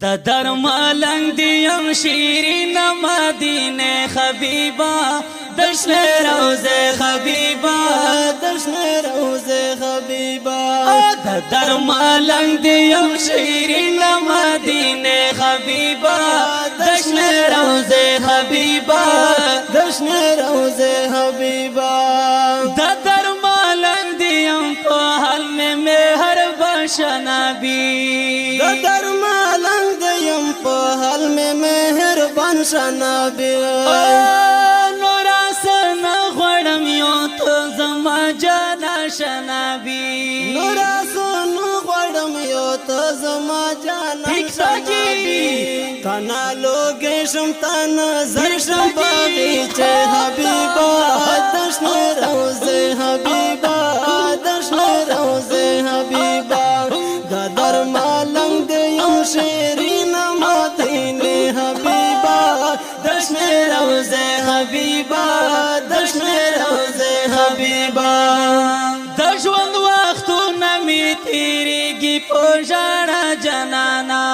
د درمالنګ دیم شیرین مدینه حبیبا دشن روزه حبیبا دشن روزه حبیبا د درمالنګ دیم شیرین مدینه حبیبا دشن روزه حبیبا دشن روزه حبیبا د درمالنګ دیم په حال میں مہر بشنبی د درمالنګ دیم په حال میں مهربان شنبی نورا سن غړم یو ته زما جانا شنبی نورا سن غړم یو ته زما جانا شنبی تنا لوګې شم تنا زر شم باغچه حبیبا دشن روزه حبیبا دشن روزه حبیبا د درمالنګ دیم شیرین مدینه حبیبا دشن روزه حبیبا دشن روزه حبیبا د ژوند وختونه می تیریږي په ژړا جنانا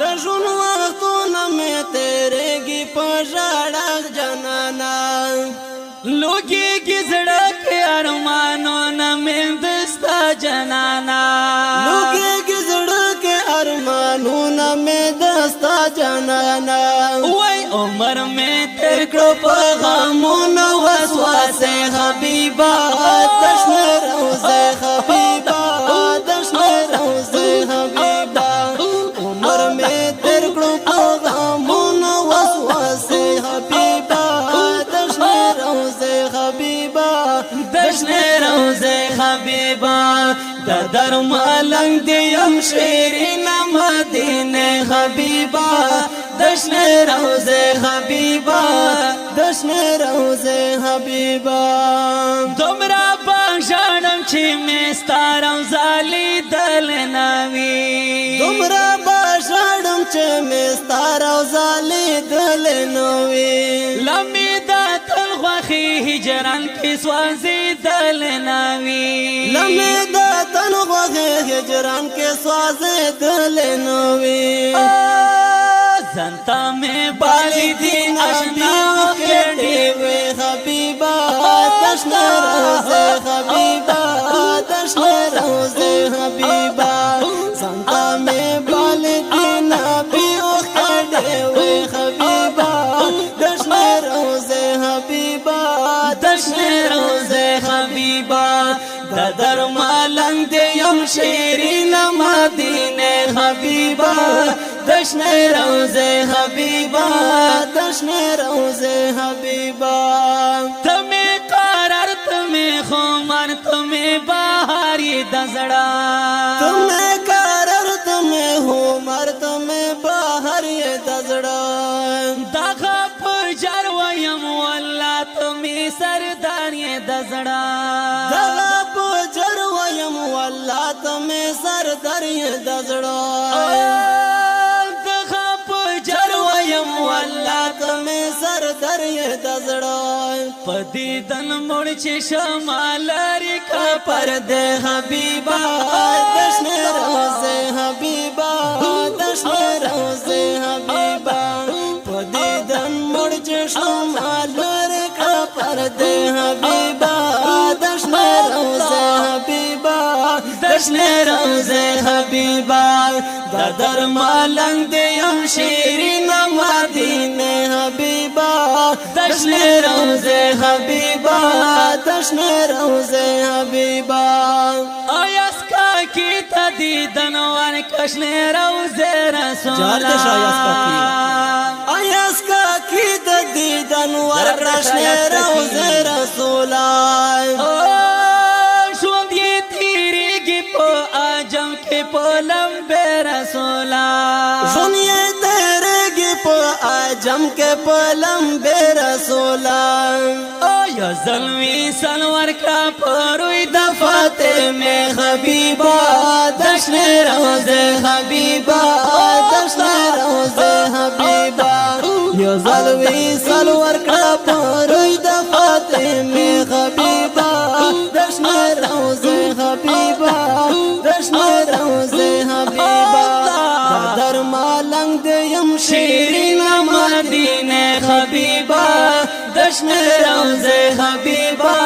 د ژوند وختونه می تیریږي په ژړا جنانا لوګي زړه کې ارمانونه مې دستا جنانا لوګي زړه کې ارمانونه مې دستا جنانا وای عمر مې تر کړو په غمونو وسواسه حبیبا دشن روزه حبیبا دشن روزه حبیبا عمر مې تر کړو په غمونو وسواسه حبیبا دشن روزه حبیبا دشن روزه حبیبا د درمالنګ دیم شیرین مدینه حبیبا دشن روزه حبیبا دشن روزه حبیبا دومره باشړم چې مې ستا روضه لیدل نه وي دومره باشړم چې مې ستا روضه لیدل نه وي لمې د تل خوښي هجران کې سوځېدل نه وي لمې د تن خوښي هجران کې سوځېدل نه وي زنتا میں بالی دین اشنا کڑی وی حبیبا دشن روزه حبیبا دشن روزه حبیبا زنتا میں بالی دین بیو کڑی وی حبیبا دشن روزه حبیبا دشن روزه حبیبا د درمالنګ دیم شیرین مدینه حبیبا دشن روزه حبیبا دشن روزه حبیبا تمہیں قرار تمہیں خمار تمہیں بہاری دزڑا تمہیں قرار تمہیں عمر تمہیں بہر دزڑا دغه پجر ویم والله تمہیں سرداری دزڑا دغه پجر ویم والله تمہیں سرداری دزڑا تمہیں سر درې دزړه پدی دن مړ چې شمال ریکا پر دې حبیبا دشن روزه حبیبا دشن روزه حبیبا پدی دن مړ چې شمال ریکا پر دې حبیبا دشن روزه حبیبا دشن روزه حبیبا د درمالنګ دیم شیرین مدینه حبیبا دشن روزه حبیبا دشن روزه حبیبا آیاس کا کی تدیدن ور کشن روزه رسول آیاس کا کی تدیدن ور کشن روزه رسول شوند یہ تیریږي په اجم کې په لمبه رسولا سنیے تیرے په اجم کې په لمبه رسولا آیا زلمی سلور کا پروی د فاطمه حبیبا دشن روزه حبیبا دشن روزه حبیبا یا زلوی سلور کا پروی د فاطمه حبیبا دشن روزه حبیبا دشن روزه حبیبا در مالنګ دیم شیرین مدینه حبیبا دشن روزه حبیبا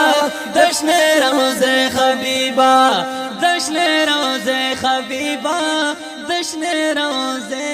دشن روزه حبیبا دشن روزه حبیبا دشن روزه